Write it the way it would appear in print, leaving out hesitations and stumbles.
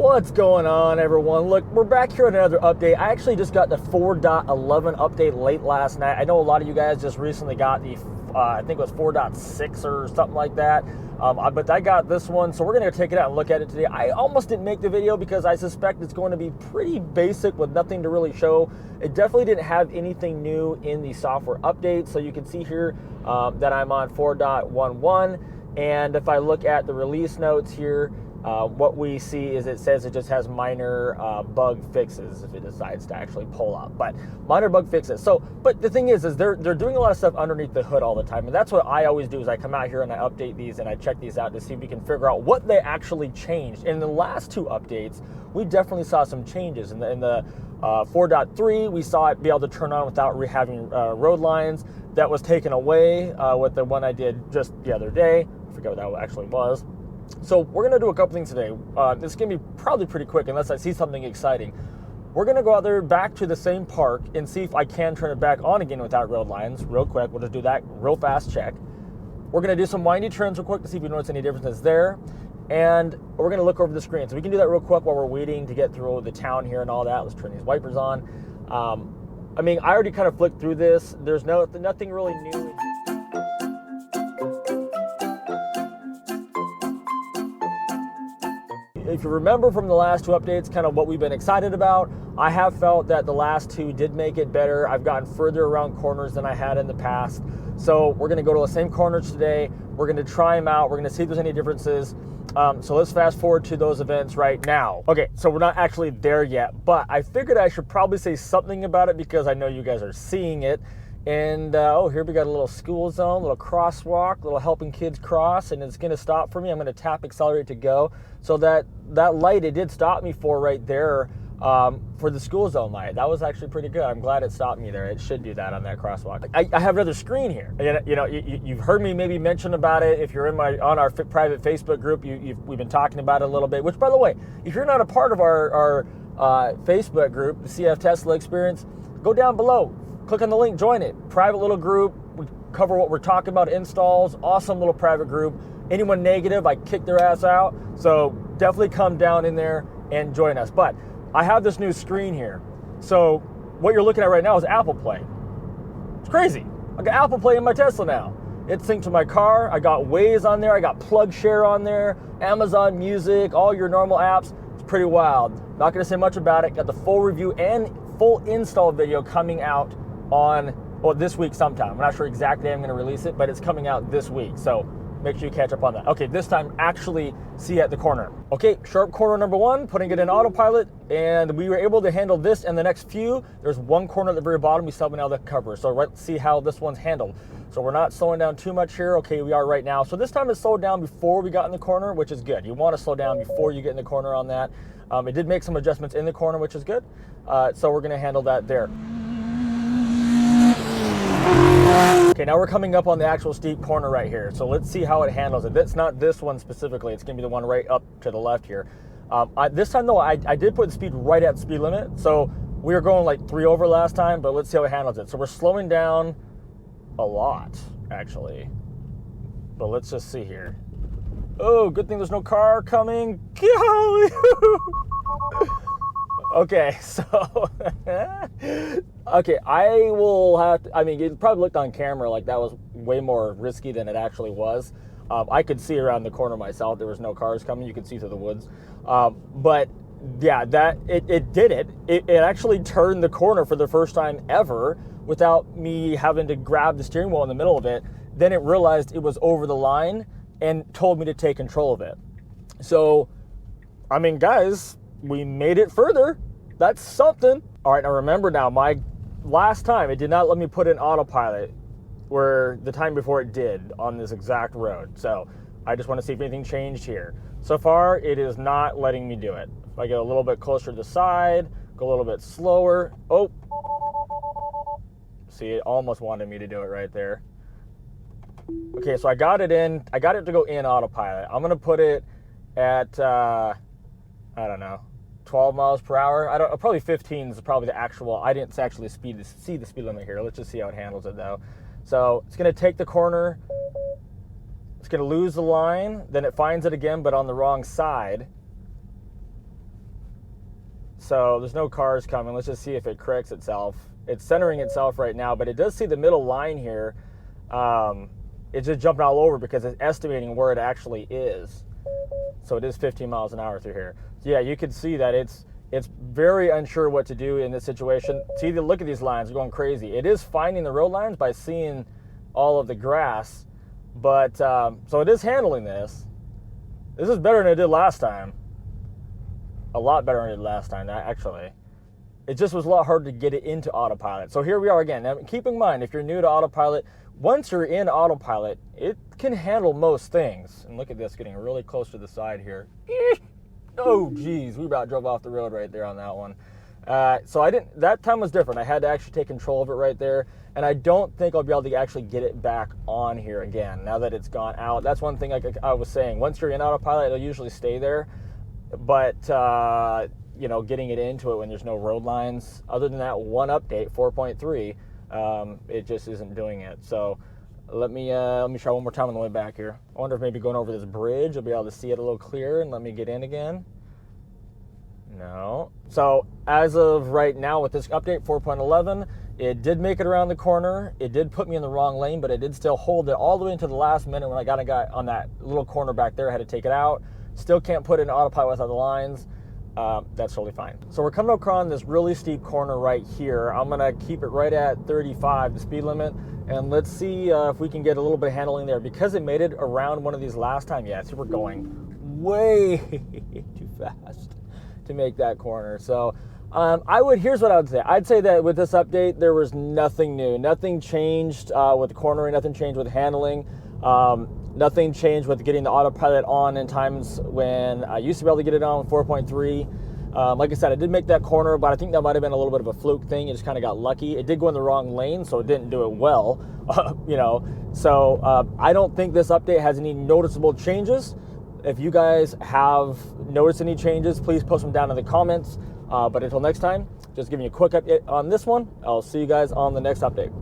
What's going on, everyone? Look, we're back here on another update. I actually just got the 4.11 update late last night. I know a lot of you guys just recently got the, I think it was 4.6 or something like that. But I got this one, so we're going to take it out and look at it today. I almost didn't make the video because I suspect it's going to be pretty basic with nothing to really show. It definitely didn't have anything new in the software update. So you can see here that I'm on 4.11. And if I look at the release notes here, what we see is it says it just has minor bug fixes if it decides to actually pull up, but minor bug fixes. So, but the thing is they're doing a lot of stuff underneath the hood all the time, and that's what I always do. Is I come out here and I update these and I check these out to see if we can figure out what they actually changed. In the last two updates, we definitely saw some changes. In the 4.3, we saw it be able to turn on without having road lines. That was taken away with the one I did just the other day. I forget what that actually was. So we're going to do a couple things today. This is going to be probably pretty quick unless I see something exciting. We're going to go out there back to the same park and see if I can turn it back on again without road lines real quick. We'll just do that real fast check. We're going to do some windy turns real quick to see if we notice any differences there. And we're going to look over the screen. So we can do that real quick while we're waiting to get through the town here and all that. Let's turn these wipers on. I mean, I already kind of flicked through this. There's nothing really new. If you remember from the last two updates, kind of what we've been excited about, I have felt that the last two did make it better. I've gotten further around corners than I had in the past. So we're going to go to the same corners today. We're going to try them out. We're going to see if there's any differences. So let's fast forward to those events right now. Okay, so we're not actually there yet, but I figured I should probably say something about it because I know you guys are seeing it. And oh, here we got a little school zone, little crosswalk, little helping kids cross, and it's going to stop for me. I'm going to tap accelerate to go. So that light it did stop me for right there for the school zone light. That was actually pretty good. I'm glad it stopped me there. It should do that on that crosswalk. I have another screen here. You know, you've heard me maybe mention about it. If you're on our private Facebook group, we've been talking about it a little bit. Which, by the way, if you're not a part of our Facebook group, the CfTesla Experience, go down below. Click on the link, join it. Private little group. We cover what we're talking about, installs. Awesome little private group. Anyone negative, I kick their ass out. So definitely come down in there and join us. But I have this new screen here. So what you're looking at right now is Apple Play. It's crazy. I got Apple Play in my Tesla now. It's synced to my car. I got Waze on there. I got PlugShare on there. Amazon Music, all your normal apps. It's pretty wild. Not going to say much about it. Got the full review and full install video coming out on, well, this week sometime. I'm not sure exact day I'm going to release it, but it's coming out this week. So make sure you catch up on that. Okay, this time actually see at the corner. Okay, sharp corner number one, putting it in autopilot, and we were able to handle this and the next few. There's one corner at the very bottom we still haven't been able to cover. So let's see how this one's handled. So we're not slowing down too much here. Okay, we are right now. So this time it slowed down before we got in the corner, which is good. You want to slow down before you get in the corner on that. It did make some adjustments in the corner, which is good. So we're going to handle that there. Okay, now we're coming up on the actual steep corner right here. So let's see how it handles it. That's not this one specifically. It's going to be the one right up to the left here. This time, though, I did put the speed right at speed limit. So we were going like 3 over last time, but let's see how it handles it. So we're slowing down a lot, actually. But let's just see here. Oh, good thing there's no car coming. Okay, so, okay, I will have to, I mean, it probably looked on camera like that was way more risky than it actually was. I could see around the corner myself. There was no cars coming. You could see through the woods. But yeah, it did it. It actually turned the corner for the first time ever without me having to grab the steering wheel in the middle of it. Then it realized it was over the line and told me to take control of it. So, I mean, guys, we made it further. That's something. All right, now remember now, my last time, it did not let me put in autopilot where the time before it did on this exact road. So I just want to see if anything changed here. So far, it is not letting me do it. If I get a little bit closer to the side, go a little bit slower. Oh, see, it almost wanted me to do it right there. Okay, so I got it in. I got it to go in autopilot. I'm going to put it at, I don't know, 12 miles per hour. Probably 15 is probably the actual. I didn't actually see the speed limit here. Let's just see how it handles it though. So it's going to take the corner. It's going to lose the line. Then it finds it again, but on the wrong side. So there's no cars coming. Let's just see if it corrects itself. It's centering itself right now, but it does see the middle line here. It's just jumping all over because it's estimating where it actually is. So it is 15 miles an hour through here. So yeah, you can see that it's very unsure what to do in this situation. See, look at these lines, they're going crazy. It is finding the road lines by seeing all of the grass, but so it is handling this. This is better than it did last time. A lot better than it did last time, actually. It just was a lot harder to get it into Autopilot. So here we are again. Now, keep in mind, if you're new to Autopilot, once you're in Autopilot, it can handle most things. And look at this, getting really close to the side here. Oh, geez, we about drove off the road right there on that one. So that time was different. I had to actually take control of it right there. And I don't think I'll be able to actually get it back on here again now that it's gone out. That's one thing I was saying. Once you're in Autopilot, it'll usually stay there. But, you know, getting it into it when there's no road lines, other than that one update, 4.3, it just isn't doing it. So let me try one more time on the way back here. I wonder if maybe going over this bridge, I'll be able to see it a little clearer and let me get in again. No. So as of right now with this update, 4.11, it did make it around the corner. It did put me in the wrong lane, but it did still hold it all the way into the last minute when I got on that little corner back there. I had to take it out. Still can't put it in Autopilot without the lines. That's totally fine. So we're coming across this really steep corner right here. I'm gonna keep it right at 35, the speed limit, and let's see if we can get a little bit of handling there. Because it made it around one of these last time, yeah, see, we're going way too fast to make that corner. So here's what I would say. I'd say that with this update, there was nothing new. Nothing changed with the cornering, nothing changed with handling. Nothing changed with getting the Autopilot on in times when I used to be able to get it on with 4.3. Like I said, I did make that corner, but I think that might have been a little bit of a fluke thing. It just kind of got lucky. It did go in the wrong lane, so it didn't do it well, you know. So I don't think this update has any noticeable changes. If you guys have noticed any changes, please post them down in the comments. But until next time, just giving you a quick update on this one. I'll see you guys on the next update.